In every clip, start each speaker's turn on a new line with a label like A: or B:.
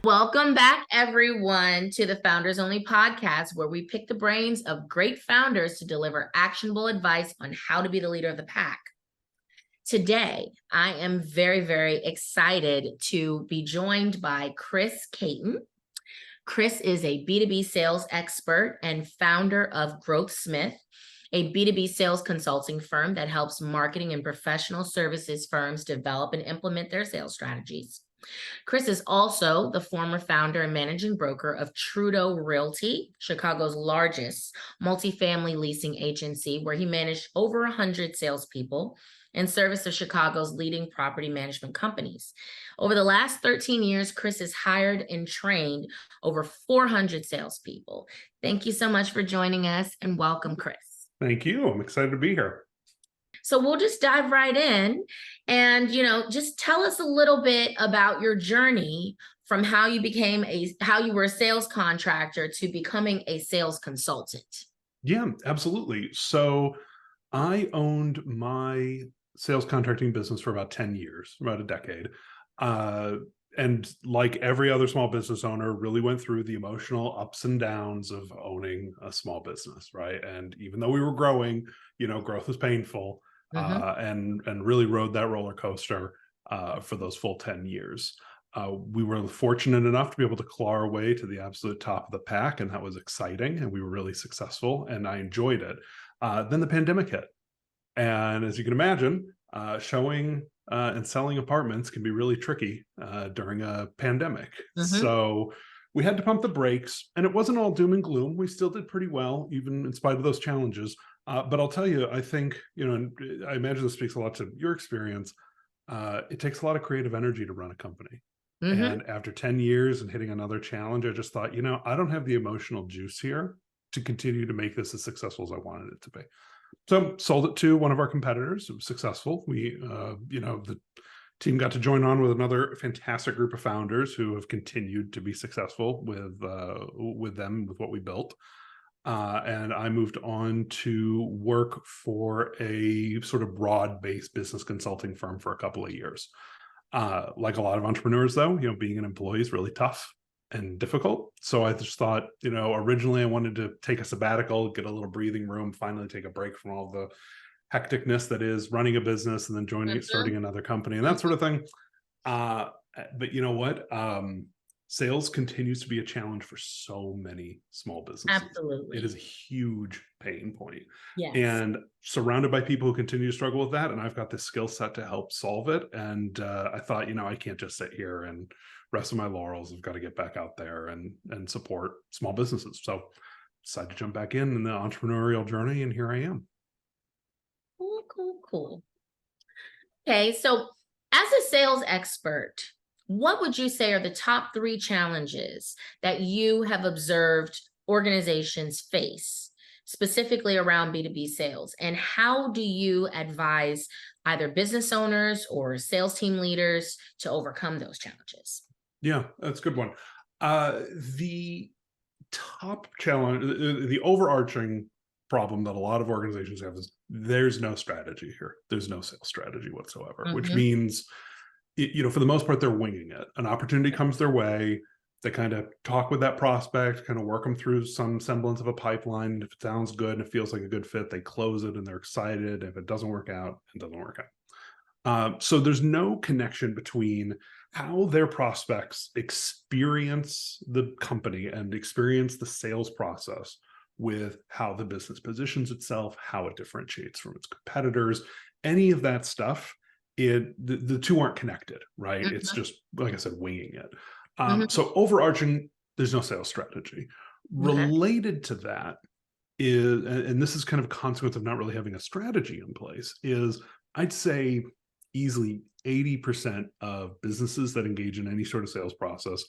A: Welcome back, everyone, to the Founders Only podcast, where we pick the brains of great founders to deliver actionable advice on how to be the leader of the pack. Today, I am very, very excited to be joined by Chris Caton. Chris is a B2B sales expert and founder of Growthsmith, a B2B sales consulting firm that helps marketing and professional services firms develop and implement their sales strategies. Chris is also the former founder and managing broker of Trudeau Realty, Chicago's largest multifamily leasing agency, where he managed over 100 salespeople in service of Chicago's leading property management companies. Over the last 13 years, Chris has hired and trained over 400 salespeople. Thank you so much for joining us, and welcome, Chris.
B: Thank you. I'm excited to be here.
A: So we'll just dive right in and, just tell us a little bit about your journey from how you were a sales contractor to becoming a sales consultant.
B: Yeah, absolutely. So I owned my sales contracting business for about 10 years, about a decade. And like every other small business owner, really went through the emotional ups and downs of owning a small business, right? And even though we were growing, growth was painful. And really rode that roller coaster for those full 10 years. We were fortunate enough to be able to claw our way to the absolute top of the pack, and that was exciting, and we were really successful, and I enjoyed it. Then the pandemic hit, and as you can imagine, showing and selling apartments can be really tricky during a pandemic. So we had to pump the brakes, and it wasn't all doom and gloom. We still did pretty well, even in spite of those challenges. But I'll tell you, I think, I imagine this speaks a lot to your experience. It takes a lot of creative energy to run a company. And after 10 years and hitting another challenge, I just thought, I don't have the emotional juice here to continue to make this as successful as I wanted it to be. So sold it to one of our competitors. It was successful. We, the team got to join on with another fantastic group of founders who have continued to be successful with them, with what we built. And I moved on to work for a sort of broad-based business consulting firm for a couple of years. Like a lot of entrepreneurs, though, being an employee is really tough and difficult. So I just thought, originally I wanted to take a sabbatical, get a little breathing room, finally take a break from all the hecticness that is running a business and then starting another company and that sort of thing. But you know what? Sales continues to be a challenge for so many small businesses.
A: Absolutely.
B: It is a huge pain point.
A: Yes.
B: And surrounded by people who continue to struggle with that. And I've got this skill set to help solve it. And I thought, I can't just sit here and rest on my laurels. I've got to get back out there and support small businesses. So decided to jump back in the entrepreneurial journey. And here I am.
A: Cool. Okay. So as a sales expert, what would you say are the top 3 challenges that you have observed organizations face, specifically around B2B sales? And how do you advise either business owners or sales team leaders to overcome those challenges?
B: Yeah, that's a good one. The top challenge, the overarching problem that a lot of organizations have is there's no strategy here. There's no sales strategy whatsoever, which means for the most part, they're winging it. An opportunity comes their way. They kind of talk with that prospect, kind of work them through some semblance of a pipeline. If it sounds good and it feels like a good fit, they close it and they're excited. If it doesn't work out, it doesn't work out. So there's no connection between how their prospects experience the company and experience the sales process with how the business positions itself, how it differentiates from its competitors, any of that stuff. The two aren't connected, right? It's just, like I said, winging it. So overarching, there's no sales strategy. Related to that is, and this is kind of a consequence of not really having a strategy in place, is I'd say easily 80% of businesses that engage in any sort of sales process,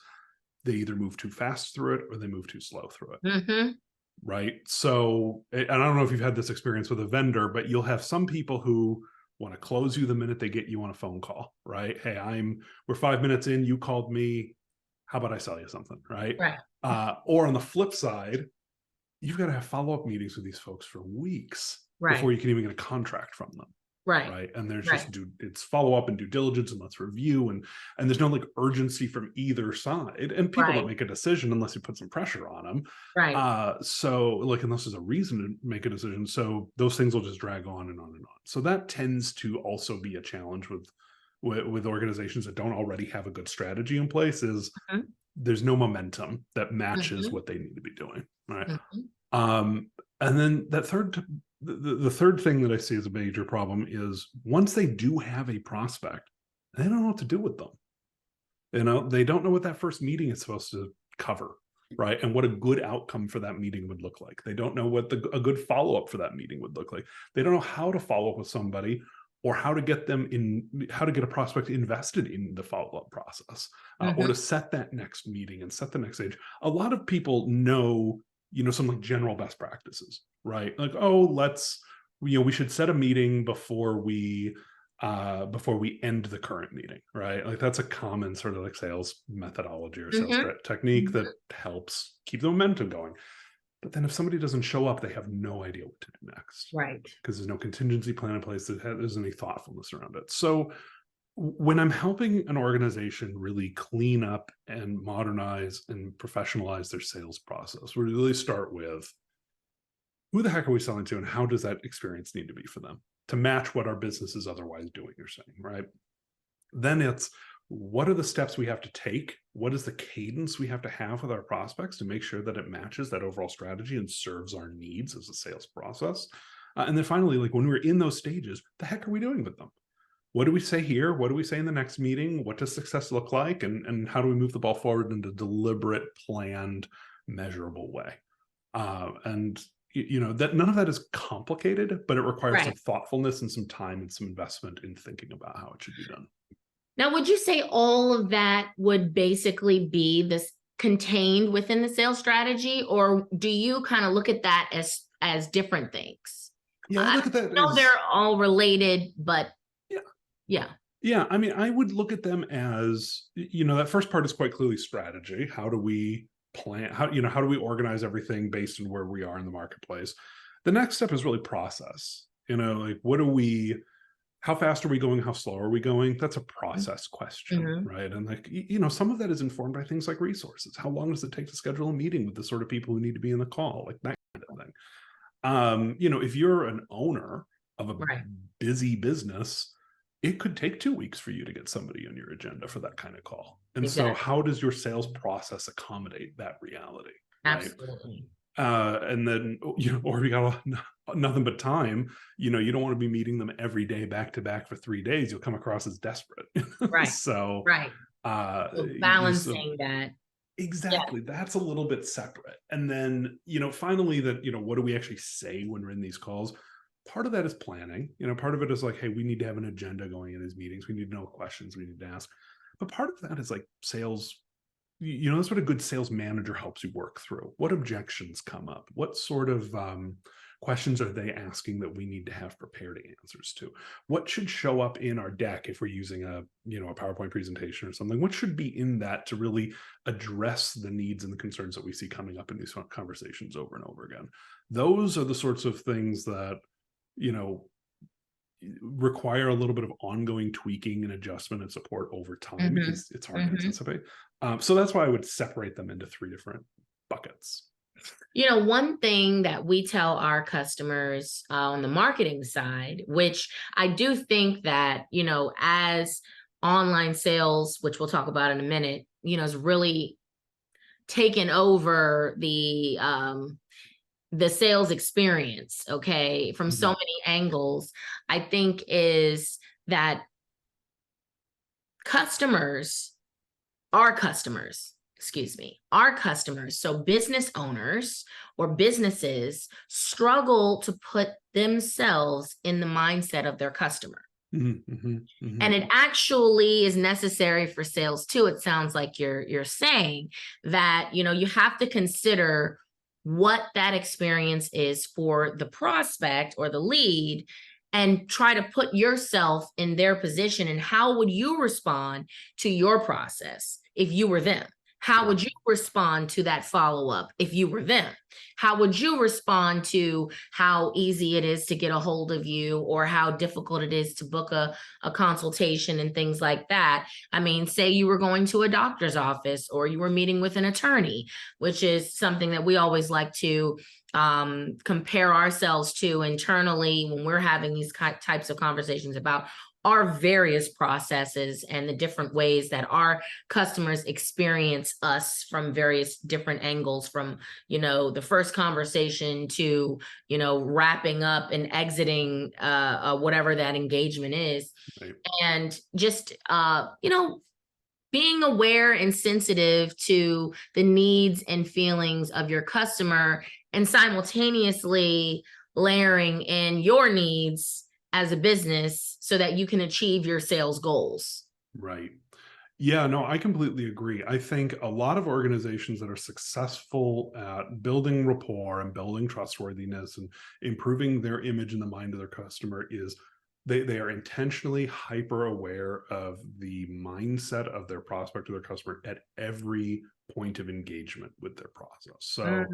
B: they either move too fast through it or they move too slow through it. Right? So, and I don't know if you've had this experience with a vendor, but you'll have some people who want to close you the minute they get you on a phone call, right? Hey, we're 5 minutes in, you called me. How about I sell you something, right? Or on the flip side, you've got to have follow-up meetings with these folks for weeks before you can even get a contract from them.
A: Right.
B: And there's
A: Right.
B: just it's follow up and due diligence and let's review, and there's no like urgency from either side, and people don't
A: Right.
B: make a decision unless you put some pressure on them.
A: Right.
B: So like unless there's a reason to make a decision, so those things will just drag on and on and on. So that tends to also be a challenge with organizations that don't already have a good strategy in place, is
A: Mhm.
B: there's no momentum that matches
A: Mhm.
B: what they need to be doing, right?
A: Mhm.
B: And then the third thing that I see as a major problem is once they do have a prospect, they don't know what to do with them. They don't know what that first meeting is supposed to cover, right? And what a good outcome for that meeting would look like. They don't know what a good follow up for that meeting would look like. They don't know how to follow up with somebody, or how to get a prospect invested in the follow up process, or
A: Mhm.
B: to set that next meeting and set the next stage. A lot of people know, some like general best practices, right? Like, oh, we should set a meeting before we end the current meeting, right? Like that's a common sort of like sales methodology or sales
A: Mhm.
B: technique
A: Mhm.
B: that helps keep the momentum going. But then if somebody doesn't show up, they have no idea what to do next,
A: Right.
B: because there's no contingency plan in place, that there's any thoughtfulness around it. So when I'm helping an organization really clean up and modernize and professionalize their sales process, we really start with, who the heck are we selling to, and how does that experience need to be for them to match what our business is otherwise doing or saying, right? Then it's, what are the steps we have to take? What is the cadence we have to have with our prospects to make sure that it matches that overall strategy and serves our needs as a sales process? And then finally, like when we're in those stages, the heck are we doing with them? What do we say here? What do we say in the next meeting? What does success look like? And how do we move the ball forward in a deliberate, planned, measurable way? And that none of that is complicated, but it requires some
A: Right.
B: thoughtfulness and some time and some investment in thinking about how it should be done.
A: Now, would you say all of that would basically be this contained within the sales strategy, or do you kind of look at that as different things?
B: Yeah, I
A: I
B: look at that
A: know
B: as,
A: they're all related, but
B: yeah.
A: yeah.
B: Yeah, I mean, I would look at them as, that first part is quite clearly strategy. How do we plan? How do we organize everything based on where we are in the marketplace? The next step is really process. Like how fast are we going? How slow are we going? That's a process question,
A: Mm-hmm.
B: right? And like, some of that is informed by things like resources. How long does it take to schedule a meeting with the sort of people who need to be in the call? Like that kind of thing. If you're an owner of a
A: Right.
B: busy business, it could take 2 weeks for you to get somebody on your agenda for that kind of call. And so
A: Exactly.
B: how does your sales process accommodate that reality? Right.
A: Absolutely.
B: And then, or if you got nothing but time, you don't want to be meeting them every day back to back for 3 days. You'll come across as desperate.
A: Right.
B: So,
A: Right. So
B: so
A: balancing that. Yeah.
B: exactly, that's a little bit separate. And then, finally, that, what do we actually say when we're in these calls? Part of that is planning. Part of it is like, hey, we need to have an agenda going in these meetings. We need to know what questions we need to ask. But part of that is like sales. That's what a good sales manager helps you work through. What objections come up? What sort of questions are they asking that we need to have prepared answers to? What should show up in our deck if we're using a PowerPoint presentation or something? What should be in that to really address the needs and the concerns that we see coming up in these conversations over and over again? Those are the sorts of things that require a little bit of ongoing tweaking and adjustment and support over time,
A: Mm-hmm.
B: because it's hard to
A: Mm-hmm.
B: anticipate. So that's why I would separate them into 3 different buckets.
A: One thing that we tell our customers on the marketing side, which I do think that, as online sales, which we'll talk about in a minute, is really taken over the sales experience, okay, from so
B: Mhm.
A: many angles, I think is that our customers, so business owners or businesses struggle to put themselves in the mindset of their customer.
B: Mhm, mhm, mhm.
A: And it actually is necessary for sales too. It sounds like you're saying that, you have to consider what that experience is for the prospect or the lead, and try to put yourself in their position, and how would you respond to your process if you were them? How would you respond to that follow-up if you were them? How would you respond to how easy it is to get a hold of you, or how difficult it is to book a consultation and things like that? I mean, say you were going to a doctor's office or you were meeting with an attorney, which is something that we always like to compare ourselves to internally when we're having these types of conversations about our various processes and the different ways that our customers experience us from various different angles, from, the first conversation to, wrapping up and exiting whatever that engagement is.
B: Right.
A: And just, being aware and sensitive to the needs and feelings of your customer, and simultaneously layering in your needs as a business so that you can achieve your sales goals.
B: Right. Yeah, no, I completely agree. I think a lot of organizations that are successful at building rapport and building trustworthiness and improving their image in the mind of their customer is they are intentionally hyper aware of the mindset of their prospect or their customer at every point of engagement with their process. So,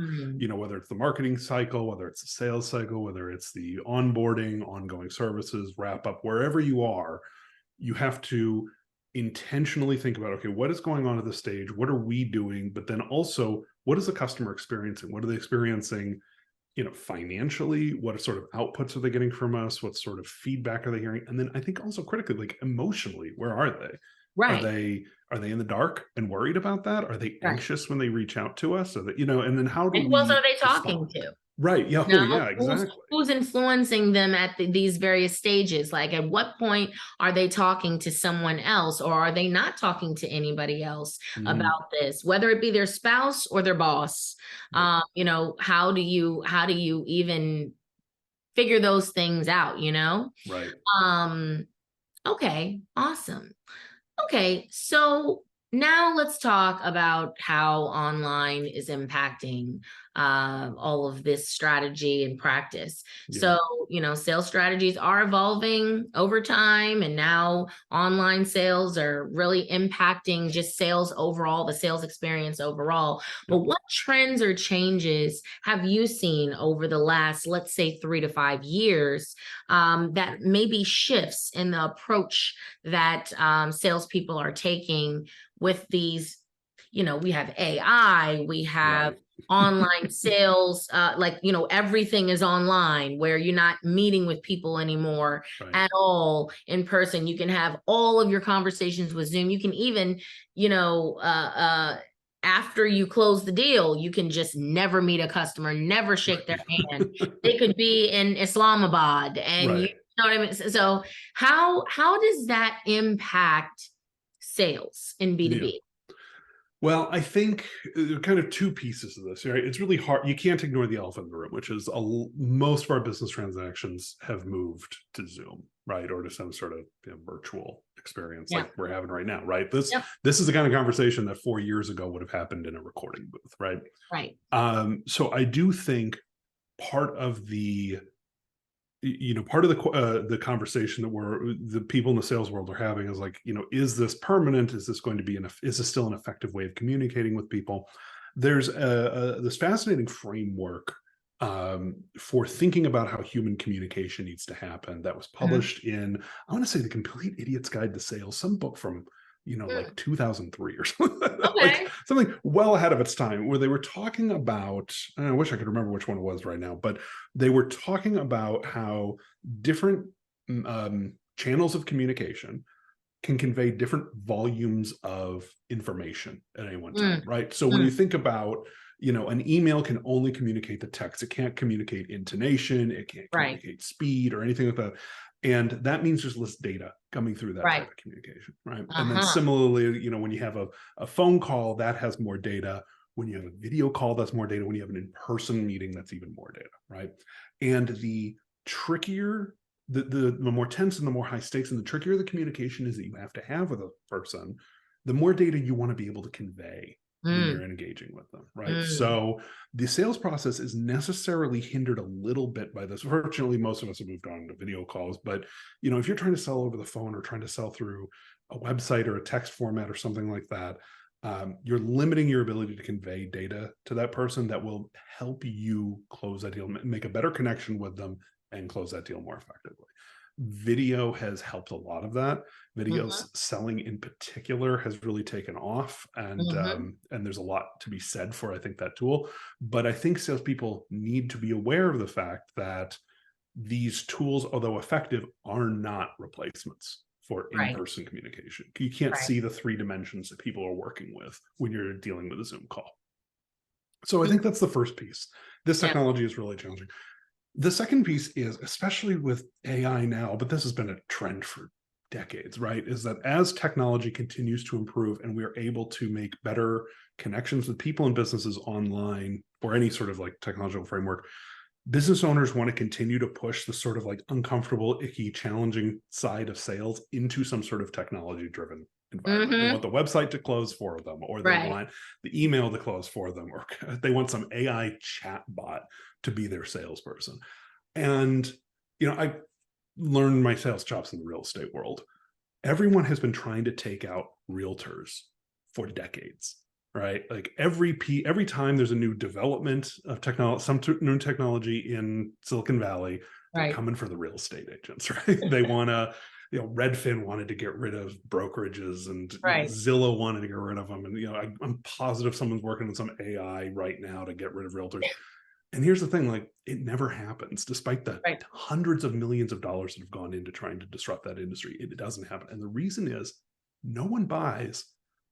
B: whether it's the marketing cycle, whether it's the sales cycle, whether it's the onboarding, ongoing services, wrap up, wherever you are, you have to intentionally think about, okay, what is going on at this stage? What are we doing? But then also, what is the customer experiencing? What are they experiencing, financially? What sort of outputs are they getting from us? What sort of feedback are they hearing? And then I think also critically, like emotionally, where are they?
A: Right.
B: Are they in the dark and worried about that? Are they
A: Right.
B: anxious when they reach out to us? So that, and then how do
A: And who else
B: we
A: are they talking
B: respond?
A: to?
B: Right. Yeah. Oh, yeah, exactly.
A: Who's influencing them at these various stages? Like, at what point are they talking to someone else, or are they not talking to anybody else about this, whether it be their spouse or their boss?
B: Right.
A: How do you even figure those things out?
B: Right.
A: Okay, awesome. Okay, so now let's talk about how online is impacting all of this strategy and practice.
B: Yeah.
A: So, sales strategies are evolving over time, and now online sales are really impacting just sales overall, the sales experience overall. But
B: Yep.
A: what trends or changes have you seen over the last, let's say, 3 to 5 years, that maybe shifts in the approach that salespeople are taking with these? We have AI, we have online sales, everything is online, where you're not meeting with people anymore at all in person. You can have all of your conversations with Zoom. You can even, after you close the deal, you can just never meet a customer, never shake their hand. They could be in Islamabad, and you know what I mean? So how does that impact sales in B2B?
B: Yeah. Well, I think there are kind of two pieces of this, right? It's really hard. You can't ignore the elephant in the room, which is most of our business transactions have moved to Zoom, right? Or to some sort of virtual experience like we're having right now, right? This is the kind of conversation that 4 years ago would have happened in a recording booth, right?
A: Right.
B: So I do think part of the the conversation that the people in the sales world are having is like, is this permanent? Is this going to be is this still an effective way of communicating with people? There's this fascinating framework for thinking about how human communication needs to happen that was published in, I want to say, The Complete Idiot's Guide to Sales, some book from like 2003 or something, like something well ahead of its time, where they were talking about, I wish I could remember which one it was right now, but they were talking about how different channels of communication can convey different volumes of information at any one time, right? So when you think about, an email can only communicate the text. It can't communicate intonation. It can't communicate speed or anything like that. And that means there's less data coming through that type of communication, right? And then similarly, when you have a phone call, that has more data. When you have a video call, that's more data. When you have an in-person meeting, that's even more data, right? And the trickier, the more tense and the more high stakes and the trickier the communication is that you have to have with a person, the more data you want to be able to convey when you're engaging with them, right? So the sales process is necessarily hindered a little bit by this. Fortunately, most of us have moved on to video calls, but if you're trying to sell over the phone or trying to sell through a website or a text format or something like that, you're limiting your ability to convey data to that person that will help you close that deal, make a better connection with them, and close that deal more effectively. Video has helped a lot of that. Video selling in particular has really taken off, and there's a lot to be said for, I think, that tool. But I think salespeople need to be aware of the fact that these tools, although effective, are not replacements for in-person communication. You can't see the 3 dimensions that people are working with when you're dealing with a Zoom call. So I think that's the first piece. This technology is really challenging. The second piece is, especially with AI now, but this has been a trend for decades, right? Is that as technology continues to improve and we're able to make better connections with people and businesses online, or any sort of like technological framework, business owners want to continue to push the sort of like uncomfortable, icky, challenging side of sales into some sort of technology-driven environment. They want the website to close for them, or they want the email to close for them, or they want some AI chat bot to be their salesperson. And, I learned my sales chops in the real estate world. Everyone has been trying to take out realtors for decades, right? Like every time there's a new development of technology, some new technology in Silicon Valley, they're coming for the real estate agents, right? They want to, Redfin wanted to get rid of brokerages, and Zillow wanted to get rid of them. And, I'm positive someone's working on some AI right now to get rid of realtors. And here's the thing, like, it never happens, despite the hundreds of millions of dollars that have gone into trying to disrupt that industry. It doesn't happen. And the reason is no one buys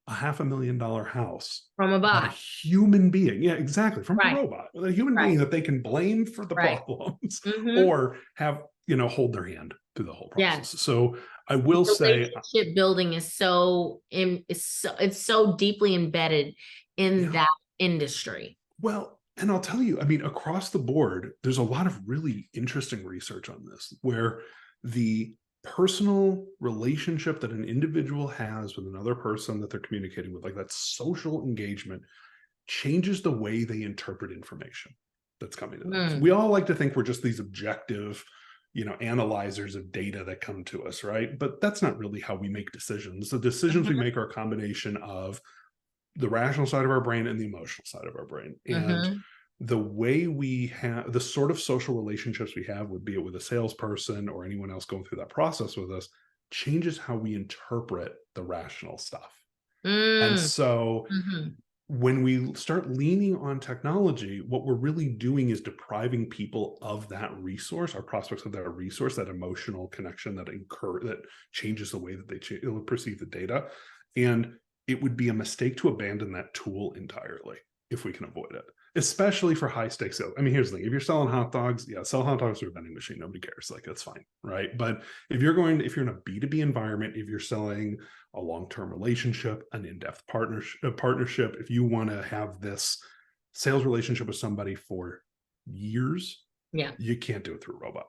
B: a $500,000 house
A: from a bot,
B: a human being. Yeah, exactly. From a robot, with a human being that they can blame for the problems, or have, hold their hand through the whole process. So I will say,
A: relationship building is it's so deeply embedded in that industry.
B: Well, and I'll tell you, I mean, across the board, there's a lot of really interesting research on this, where the personal relationship that an individual has with another person that they're communicating with, like that social engagement, changes the way they interpret information that's coming to them. So we all like to think we're just these objective, analyzers of data that come to us, right? But that's not really how we make decisions. The decisions we make are a combination of the rational side of our brain and the emotional side of our brain. And the way we have, the sort of social relationships we have, be it with a salesperson or anyone else going through that process with us, changes how we interpret the rational stuff. And so when we start leaning on technology, what we're really doing is depriving people of that resource, our prospects of that resource, that emotional connection that changes the way that they perceive the data. And it would be a mistake to abandon that tool entirely if we can avoid it, especially for high stakes sales. I mean, here's the thing: if you're selling hot dogs, sell hot dogs through a vending machine. Nobody cares. Like, that's fine, right? But if you're in a B2B environment, if you're selling a long-term relationship, an in-depth partnership, if you want to have this sales relationship with somebody for years, you can't do it through a robot.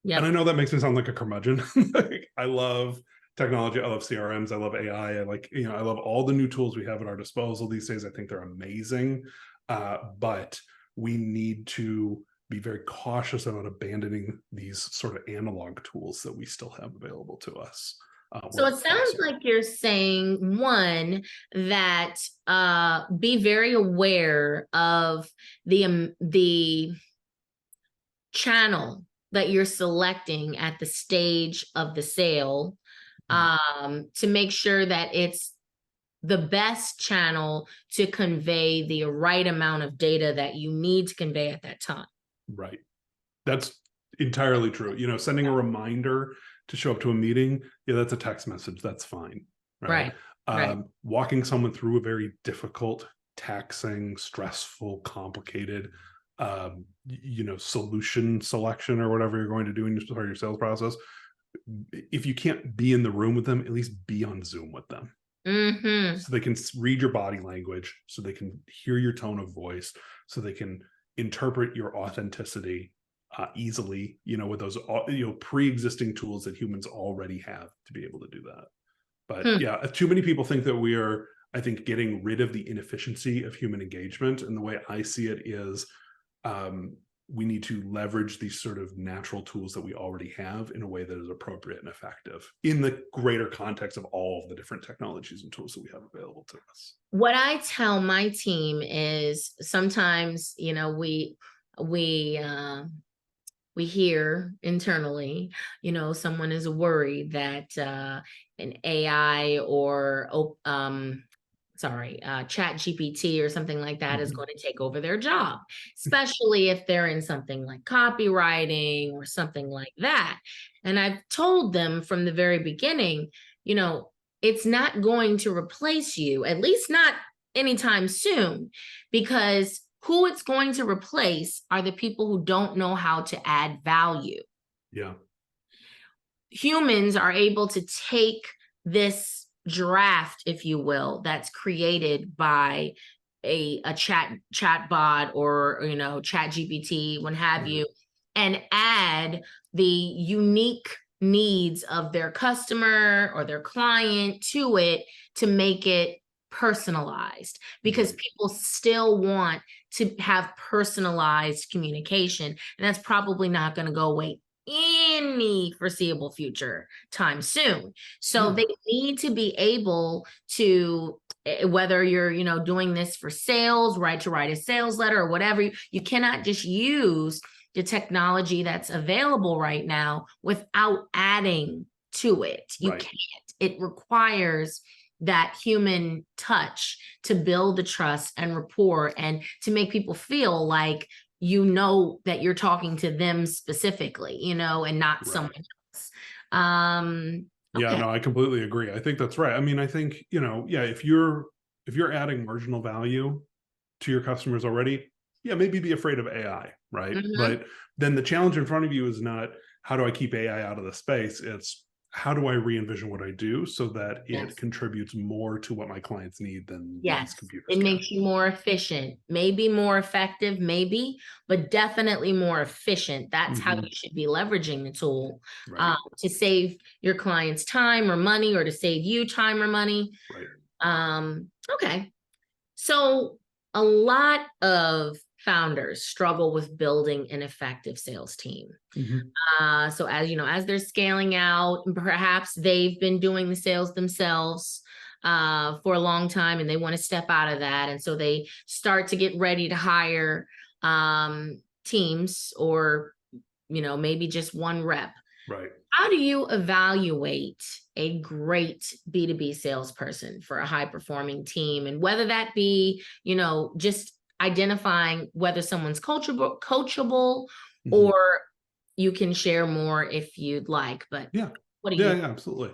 B: And I know that makes me sound like a curmudgeon. Like, I love technology. I love CRMs. I love AI. I love all the new tools we have at our disposal these days. I think they're amazing. But we need to be very cautious about abandoning these sort of analog tools that we still have available to us.
A: So it sounds like you're saying, one, that be very aware of the channel that you're selecting at the stage of the sale, to make sure that it's the best channel to convey the right amount of data that you need to convey at that time.
B: Right. That's entirely true. Sending a reminder to show up to a meeting, that's a text message. That's fine. Right. Walking someone through a very difficult, taxing, stressful, complicated, solution selection or whatever you're going to do in your sales process. If you can't be in the room with them, at least be on Zoom with them. So they can read your body language, so they can hear your tone of voice, so they can interpret your authenticity easily, with those pre-existing tools that humans already have to be able to do that. But too many people think that we are, I think, getting rid of the inefficiency of human engagement. And the way I see it is, we need to leverage these sort of natural tools that we already have in a way that is appropriate and effective in the greater context of all of the different technologies and tools that we have available to us.
A: What I tell my team is sometimes, we hear internally, someone is worried that an AI or chat GPT or something like that is going to take over their job, especially if they're in something like copywriting or something like that. And I've told them from the very beginning, it's not going to replace you, at least not anytime soon, because who it's going to replace are the people who don't know how to add value.
B: Yeah.
A: Humans are able to take this draft, if you will, that's created by a chat bot or chat GPT, what have you, and add the unique needs of their customer or their client to it to make it personalized, because people still want to have personalized communication, and that's probably not going to go away any foreseeable future time soon. So they need to be able to, whether you're doing this for sales, to write a sales letter or whatever, you cannot just use the technology that's available right now without adding to it. You can't. It requires that human touch to build the trust and rapport and to make people feel like that you're talking to them specifically, and not someone else.
B: Yeah, no, I completely agree. I think that's right. I mean, I think, if you're adding marginal value to your customers already, maybe be afraid of AI, right? But then the challenge in front of you is not how do I keep AI out of the space? It's how do I re-envision what I do so that it contributes more to what my clients need than these computers
A: it makes you more efficient, maybe more effective, maybe, but definitely more efficient. That's how you should be leveraging the tool to save your clients time or money, or to save you time or money. Okay. So a lot of founders struggle with building an effective sales team. So as they're scaling out, and perhaps they've been doing the sales themselves for a long time and they want to step out of that. And so they start to get ready to hire teams, or, maybe just one rep. How do you evaluate a great B2B salesperson for a high performing team? And whether that be, just identifying whether someone's coachable, or you can share more if you'd like, but what do you?
B: Yeah, absolutely.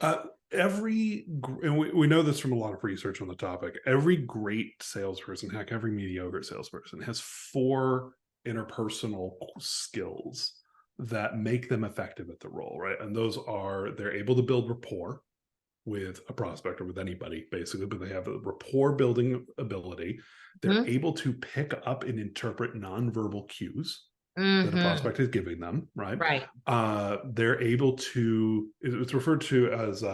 B: And we know this from a lot of research on the topic, every great salesperson, heck, every mediocre salesperson has 4 interpersonal skills that make them effective at the role, right? And those are, they're able to build rapport with a prospect or with anybody, basically, but they have a rapport building ability. They're able to pick up and interpret nonverbal cues that a prospect is giving them, right? They're able to, it's referred to as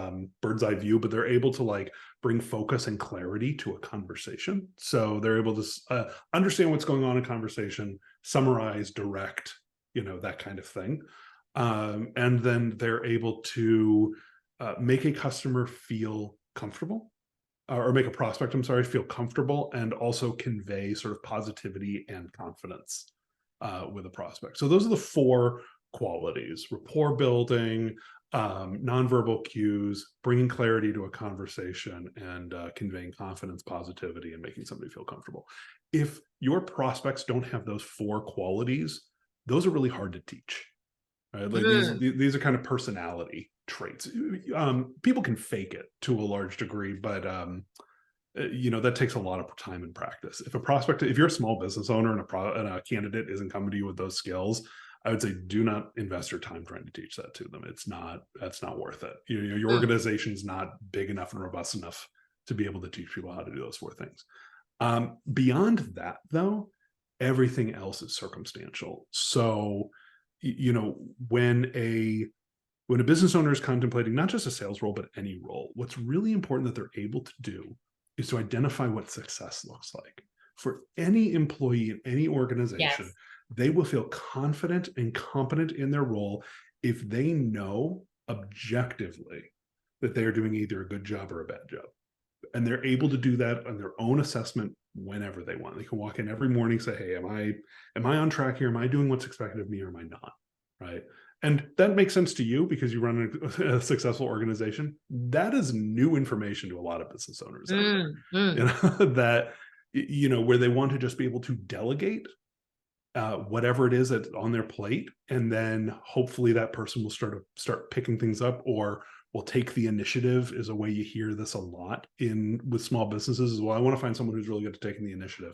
B: bird's eye view, but they're able to bring focus and clarity to a conversation. So they're able to understand what's going on in conversation, summarize, direct, that kind of thing. And then they're able to make a customer feel comfortable, or make a prospect, feel comfortable, and also convey sort of positivity and confidence with a prospect. So those are the 4 qualities: rapport building, nonverbal cues, bringing clarity to a conversation, and conveying confidence, positivity, and making somebody feel comfortable. If your prospects don't have those 4 qualities, those are really hard to teach. Right? These are kind of personality traits. People can fake it to a large degree, but that takes a lot of time and practice. If you're a small business owner and a candidate isn't coming to you with those skills, I would say do not invest your time trying to teach that to them. That's not worth it. Your organization's not big enough and robust enough to be able to teach people how to do those 4 things. Beyond that, though, everything else is circumstantial. So, when a business owner is contemplating not just a sales role, but any role, what's really important that they're able to do is to identify what success looks like for any employee in any organization. they will feel confident and competent in their role if they know objectively that they are doing either a good job or a bad job. And they're able to do that on their own assessment whenever they want. They can walk in every morning and say, hey, am I on track here? Am I doing what's expected of me or am I not? Right. And that makes sense to you because you run a successful organization. That is new information to a lot of business owners out there, you know, that, you know, where they want to just be able to delegate whatever it is that's on their plate. And then hopefully that person will start picking things up or will take the initiative is a way you hear this a lot with small businesses as well. I want to find someone who's really good at taking the initiative.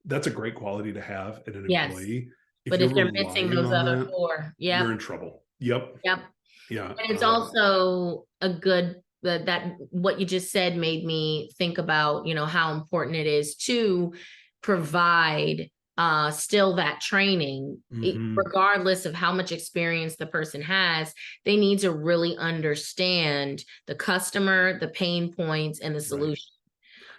B: That's a great quality to have in an employee.
A: But if they're missing those other four,
B: you're in trouble. Yep.
A: Yeah. And it's also a good that what you just said made me think about, you know, how important it is to provide still that training, regardless of how much experience the person has. They need to really understand the customer, the pain points, and the solution.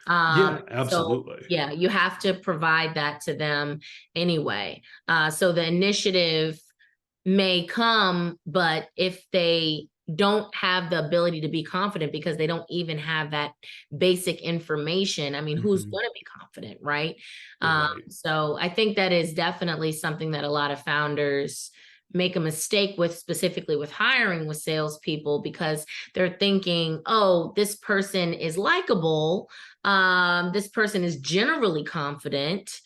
B: Yeah, absolutely.
A: So, yeah, you have to provide that to them anyway. So the initiative may come, but if they don't have the ability to be confident because they don't even have that basic information, I mean, who's going to be confident, right? So I think that is definitely something that a lot of founders make a mistake with, specifically with hiring with salespeople, because they're thinking, oh, this person is likable. This person is generally confident.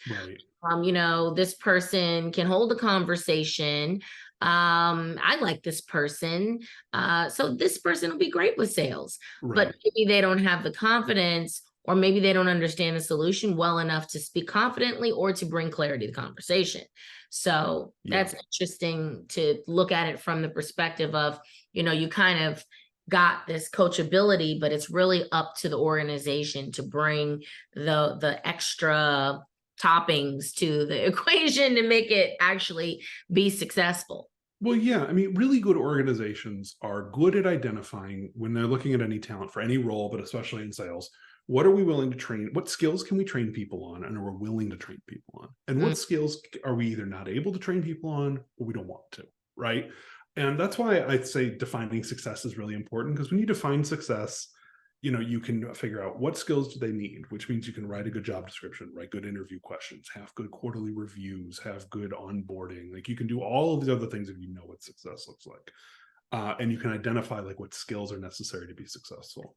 A: You know, this person can hold a conversation. I like this person. So this person will be great with sales, but maybe they don't have the confidence, or maybe they don't understand the solution well enough to speak confidently or to bring clarity to the conversation. So that's interesting to look at it from the perspective of, you know, you kind of got this coachability, but it's really up to the organization to bring the extra toppings to the equation to make it actually be successful.
B: Well, yeah, I mean, really good organizations are good at identifying when they're looking at any talent for any role, but especially in sales. What are we willing to train? What skills can we train people on and are we willing to train people on? And what skills are we either not able to train people on or we don't want to, right? And that's why I'd say defining success is really important, because when you define success, you know, you can figure out what skills do they need, which means you can write a good job description, write good interview questions, have good quarterly reviews, have good onboarding. Like you can do all of these other things if you know what success looks like. And you can identify like what skills are necessary to be successful.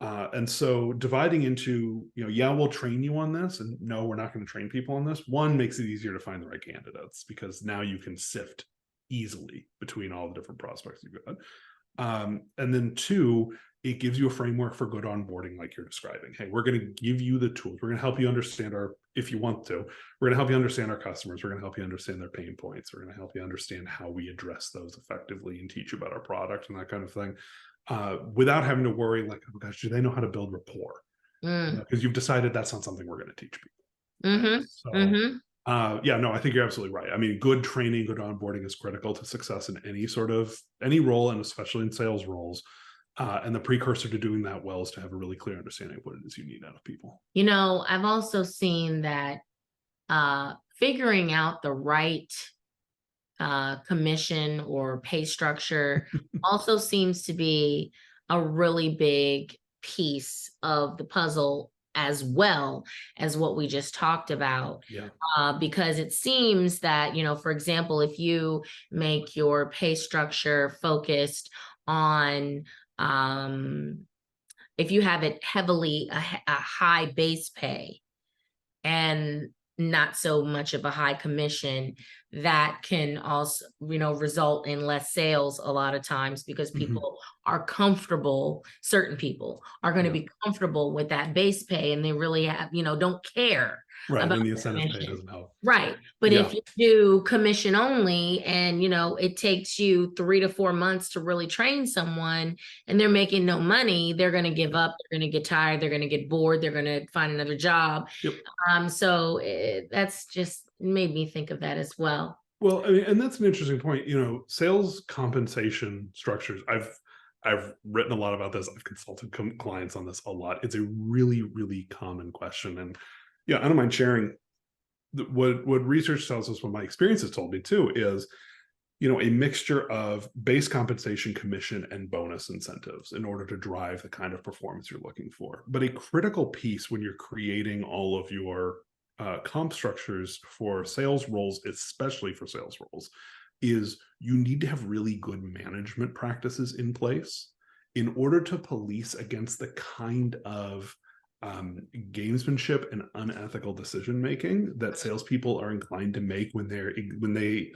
B: And so dividing into, you know, yeah, we'll train you on this, and no, we're not going to train people on this. One, makes it easier to find the right candidates because now you can sift easily between all the different prospects you've got. And then two, it gives you a framework for good onboarding, like you're describing. Hey, we're going to give you the tools. We're going to help you understand if you want to, we're going to help you understand our customers. We're going to help you understand their pain points. We're going to help you understand how we address those effectively and teach you about our product and that kind of thing. Without having to worry like, oh gosh, do they know how to build rapport? Because you've decided that's not something we're going to teach people. Yeah, no, I think you're absolutely right. I mean, good training, good onboarding is critical to success in any role, and especially in sales roles. And the precursor to doing that well is to have a really clear understanding of what it is you need out of people.
A: You know, I've also seen that figuring out the right commission or pay structure also seems to be a really big piece of the puzzle, as well as what we just talked about. Because it seems that, you know, for example, if you make your pay structure focused on, if you have it heavily a high base pay and not so much of a high commission, that can also, you know, result in less sales a lot of times, because people are comfortable, certain people are going to be comfortable with that base pay, and they really have, you know, don't care about
B: and the incentive pay doesn't help.
A: But if you do commission only, and, you know, it takes you 3 to 4 months to really train someone and they're making no money, they're going to give up, they're going to get tired, they're going to get bored, they're going to find another job. So that's just made me think of that as well.
B: Well, I mean, and that's an interesting point. You know, sales compensation structures, I've written a lot about this. I've consulted clients on this a lot. It's a really, really common question. And yeah, I don't mind sharing. what research tells us, what my experience has told me too, is a mixture of base compensation, commission, and bonus incentives in order to drive the kind of performance you're looking for. But a critical piece when you're creating all of your comp structures for sales roles, especially for sales roles, is you need to have really good management practices in place in order to police against the kind of gamesmanship and unethical decision making that salespeople are inclined to make when they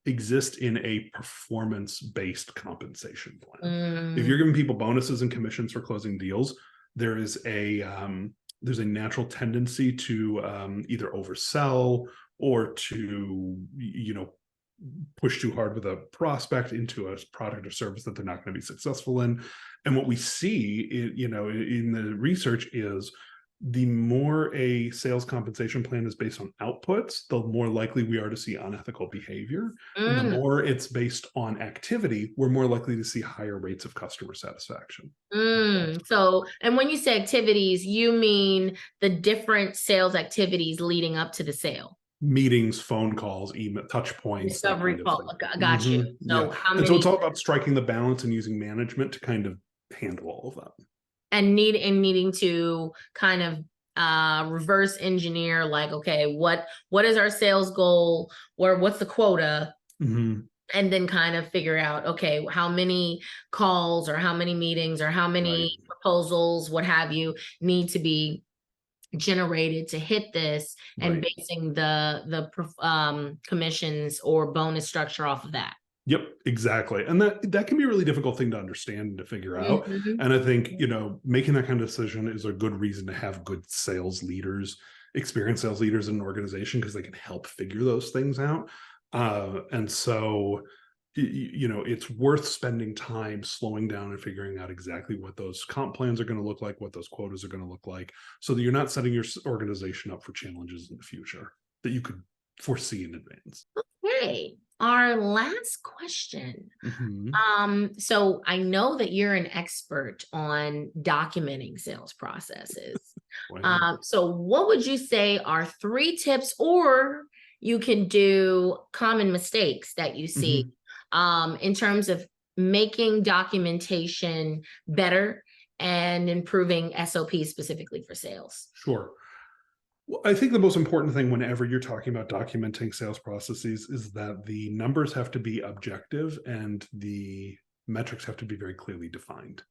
B: exist in a performance-based compensation plan. If you're giving people bonuses and commissions for closing deals, there's a natural tendency to either oversell or to push too hard with a prospect into a product or service that they're not going to be successful in. And what we see in the research is the more a sales compensation plan is based on outputs, the more likely we are to see unethical behavior. And the more it's based on activity, we're more likely to see higher rates of customer satisfaction.
A: So, and when you say activities, you mean the different sales activities leading up to the sale?
B: Meetings, phone calls, email, touch points,
A: discovery call. Got you. So how many?
B: And so it's all about striking the balance and using management to kind of handle all of that.
A: And needing to kind of reverse engineer, like, okay, what is our sales goal, or what's the quota? And then kind of figure out, okay, how many calls or how many meetings or how many proposals, what have you, need to be generated to hit this, and basing the commissions or bonus structure off of that.
B: Yep, exactly. And that can be a really difficult thing to understand and to figure out. And I think, making that kind of decision is a good reason to have good sales leaders, experienced sales leaders in an organization, because they can help figure those things out. And so, it's worth spending time slowing down and figuring out exactly what those comp plans are going to look like, what those quotas are going to look like, so that you're not setting your organization up for challenges in the future that you could foresee in advance.
A: Okay. Our last question. So I know that you're an expert on documenting sales processes. So what would you say are 3 tips, or you can do common mistakes that you see in terms of making documentation better and improving SOP specifically for sales?
B: Sure. Well, I think the most important thing whenever you're talking about documenting sales processes is that the numbers have to be objective and the metrics have to be very clearly defined.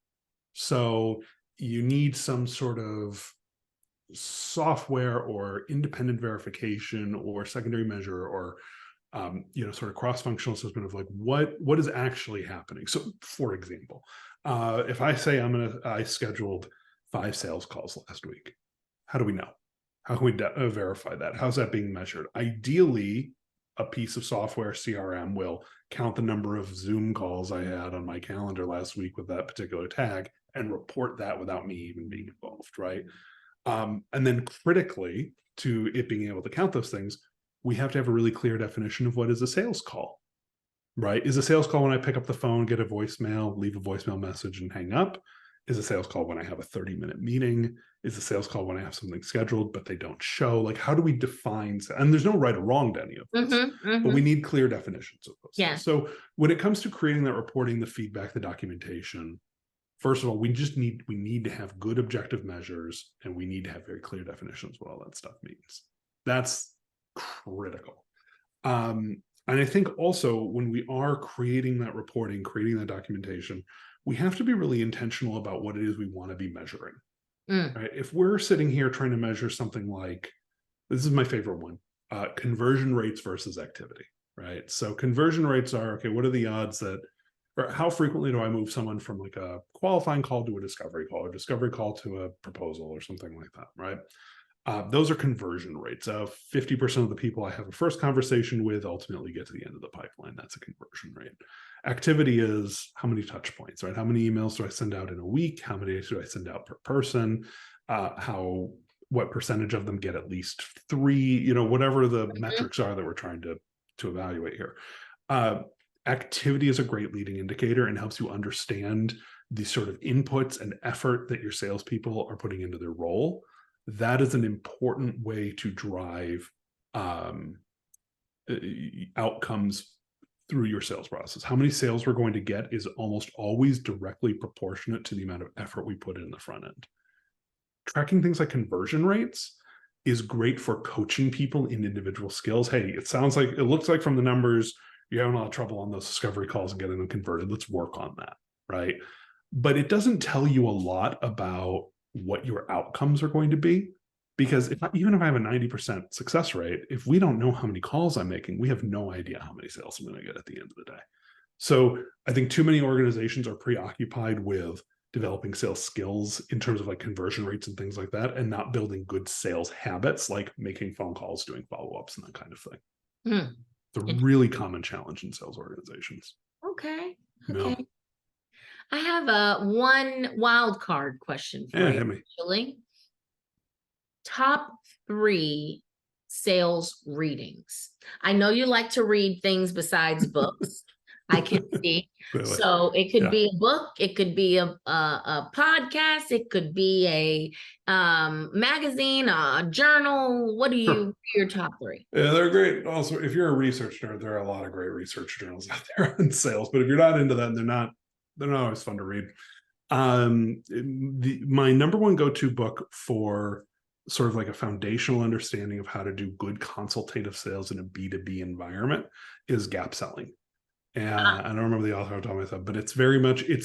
B: So you need some sort of software or independent verification or secondary measure or sort of cross-functional assessment of like what is actually happening. So for example, if I say I scheduled 5 sales calls last week, how do we know? How can we verify that? How's that being measured? Ideally, a piece of software, CRM, will count the number of Zoom calls I had on my calendar last week with that particular tag and report that without me even being involved, right? And then critically to it being able to count those things, we have to have a really clear definition of what is a sales call, right? Is a sales call when I pick up the phone, get a voicemail, leave a voicemail message and hang up? Is a sales call when I have a 30-minute meeting? Is a sales call when I have something scheduled, but they don't show? Like, how do we define? And there's no right or wrong to any of this, but we need clear definitions of those.
A: Yeah.
B: So when it comes to creating that reporting, the feedback, the documentation, first of all, we need to have good objective measures, and we need to have very clear definitions what all that stuff means. That's critical. And I think also when we are creating that reporting, creating that documentation, we have to be really intentional about what it is we want to be measuring. Right? If we're sitting here trying to measure something like, this is my favorite one, conversion rates versus activity, right? So conversion rates are, okay, what are the odds that, or how frequently do I move someone from like a qualifying call to a discovery call, or discovery call to a proposal or something like that, right? Those are conversion rates. 50% of the people I have a first conversation with ultimately get to the end of the pipeline. That's a conversion rate. Activity is how many touch points, right? How many emails do I send out in a week? How many do I send out per person? What percentage of them get at least 3, whatever the metrics are that we're trying to evaluate here. Activity is a great leading indicator and helps you understand the sort of inputs and effort that your salespeople are putting into their role. That is an important way to drive outcomes through your sales process. How many sales we're going to get is almost always directly proportionate to the amount of effort we put in the front end. Tracking things like conversion rates is great for coaching people in individual skills. Hey, it looks like from the numbers, you're having a lot of trouble on those discovery calls and getting them converted. Let's work on that, right? But it doesn't tell you a lot about what your outcomes are going to be. Because even if I have a 90% success rate, if we don't know how many calls I'm making, we have no idea how many sales I'm going to get at the end of the day. So I think too many organizations are preoccupied with developing sales skills in terms of like conversion rates and things like that, and not building good sales habits like making phone calls, doing follow-ups, and that kind of thing. It's a really common challenge in sales organizations.
A: Okay.
B: No.
A: I have a one wild card question for you.
B: Hit me.
A: Actually. Top 3 sales readings. I know you like to read things besides books. I can see.
B: Really?
A: So it could be a book, it could be a podcast, it could be a magazine, a journal. What are your top 3?
B: Yeah, they're great. Also, if you're a research nerd, there are a lot of great research journals out there on sales. But if you're not into that, they're not always fun to read. My number one go-to book for sort of like a foundational understanding of how to do good consultative sales in a B2B environment is Gap Selling. And I don't remember the author off the top of my head, but it's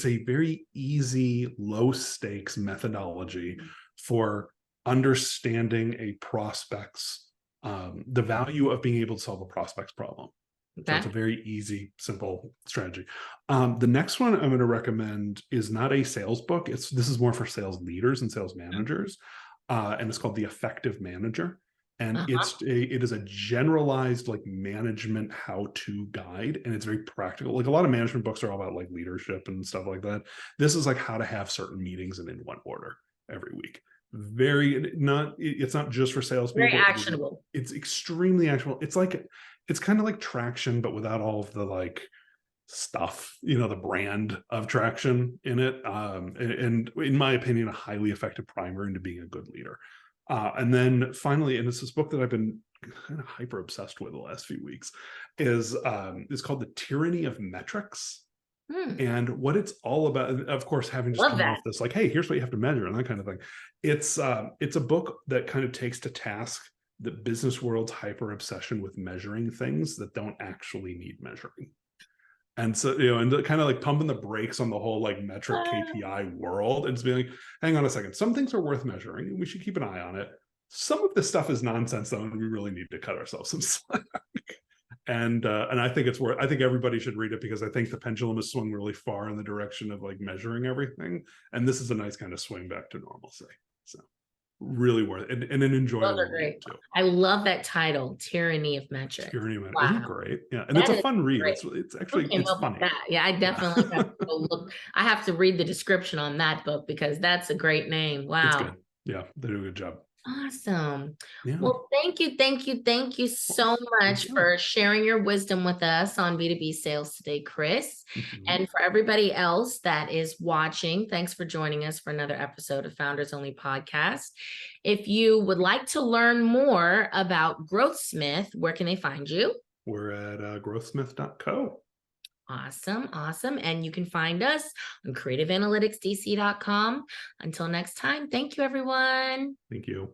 B: a very easy, low stakes methodology for understanding a prospect's, the value of being able to solve a prospect's problem. So it's a very easy, simple strategy. The next one I'm going to recommend is not a sales book. This is more for sales leaders and sales managers. And it's called The Effective Manager. And it is a generalized like management how-to guide, and it's very practical. Like a lot of management books are all about like leadership and stuff like that. This is like how to have certain meetings and in what order every week. It's not just for salespeople.
A: Very actionable.
B: It's extremely actionable. It's kind of like Traction, but without all of the like stuff, the brand of Traction in it. And in my opinion, a highly effective primer into being a good leader. And then finally, and it's this book that I've been kind of hyper obsessed with the last few weeks, is called The Tyranny of Metrics. And what it's all about, of course, having just come off this, like, hey, here's what you have to measure and that kind of thing. It's a book that kind of takes to task the business world's hyper obsession with measuring things that don't actually need measuring. And so, and kind of like pumping the brakes on the whole like metric KPI world, and just being like, hang on a second, some things are worth measuring and we should keep an eye on it. Some of this stuff is nonsense though, and we really need to cut ourselves some slack. And I think I think everybody should read it, because I think the pendulum has swung really far in the direction of like measuring everything. And this is a nice kind of swing back to normalcy. So really worth it, and an enjoyable read too.
A: I love that title, Tyranny of Metrics.
B: Tyranny of Metrics. Isn't it great? Yeah, and it's a fun read. It's actually funny.
A: Yeah, I definitely have to go look. I have to read the description on that book, because that's a great name. Wow.
B: It's good. Yeah, they do a good job.
A: Awesome. Yeah. Well, thank you so much for sharing your wisdom with us on B2B sales today, Chris. And for everybody else that is watching, thanks for joining us for another episode of Founders Only Podcast. If you would like to learn more about Growthsmith, where can they find you?
B: We're at growthsmith.co.
A: Awesome. And you can find us on creativeanalyticsdc.com. Until next time, thank you, everyone.
B: Thank you.